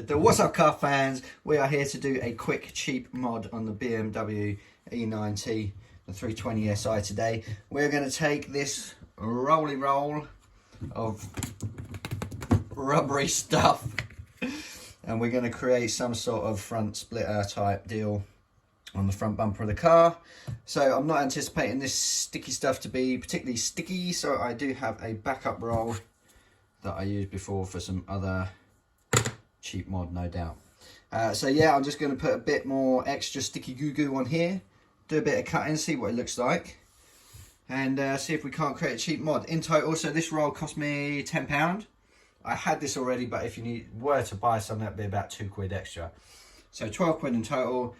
What's up, car fans? We are here to do a quick cheap mod on the BMW E90 320si today. We're going to take this rolly roll of rubbery stuff and we're going to create some sort of front splitter type deal on the front bumper of the car. So I'm not anticipating this sticky stuff to be particularly sticky, so I do have a backup roll that I used before for some other cheap mod, no doubt. So yeah, I'm just going to put a bit more extra sticky goo on here, do a bit of cutting, see what it looks like, and see if we can't create a cheap mod. In total, so this roll cost me £10. I had this already, but if you were to buy some, that'd be about £2 extra. So 12 quid in total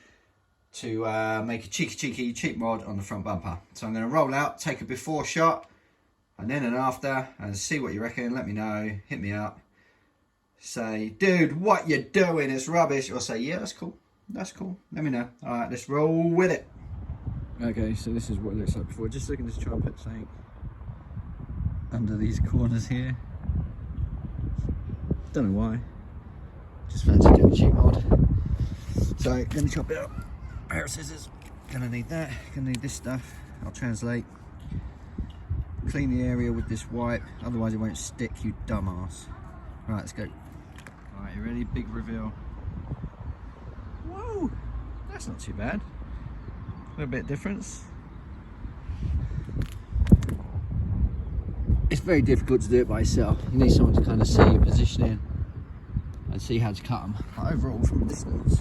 to make a cheeky cheap mod on the front bumper. So I'm going to roll out, take a before shot, and then and after, and see what you reckon. Let me know, hit me up, say, dude, what you doing, it's rubbish, or say, yeah, that's cool, let me know. All right, let's roll with it. Okay, so this is what it looks like before. Just looking to try and put something under these corners here. Don't know why, just fancy doing a cheap mod. So let me chop it up. Pair of scissors, gonna need that, gonna need this stuff. I'll translate. Clean the area with this wipe, otherwise it won't stick, you dumbass. Right, let's go. All right, you ready? Big reveal. Whoa, that's not too bad. A little bit of difference. It's very difficult to do it by yourself. You need someone to kind of see your positioning and see how to cut them. But overall, from a distance,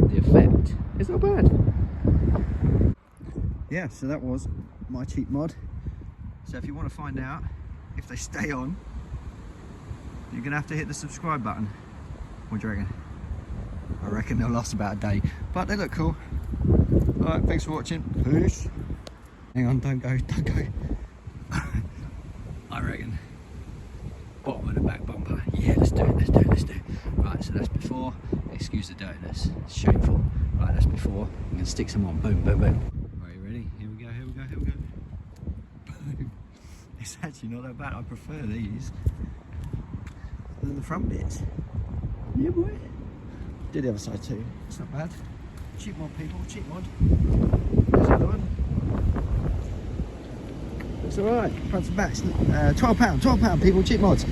the effect is not bad. Yeah, so that was my cheap mod. So if you want to find out if they stay on, you're gonna have to hit the subscribe button. What do you reckon? I reckon they'll last about a day, but they look cool. All right, thanks for watching. Peace. Hang on, don't go. I reckon bottom of the back bumper. Yeah, let's do it. Right, so that's before. Excuse the dirtiness, it's shameful. Right, that's before. I'm gonna stick some on. Boom. Right, you ready? Here we go. Boom. It's actually not that bad. I prefer these than the front bits. Yeah, boy. Did the other side too. It's not bad. Cheap mod, people. Cheap mod. There's another one. It's alright. Front and backs. £12, people. Cheap mods.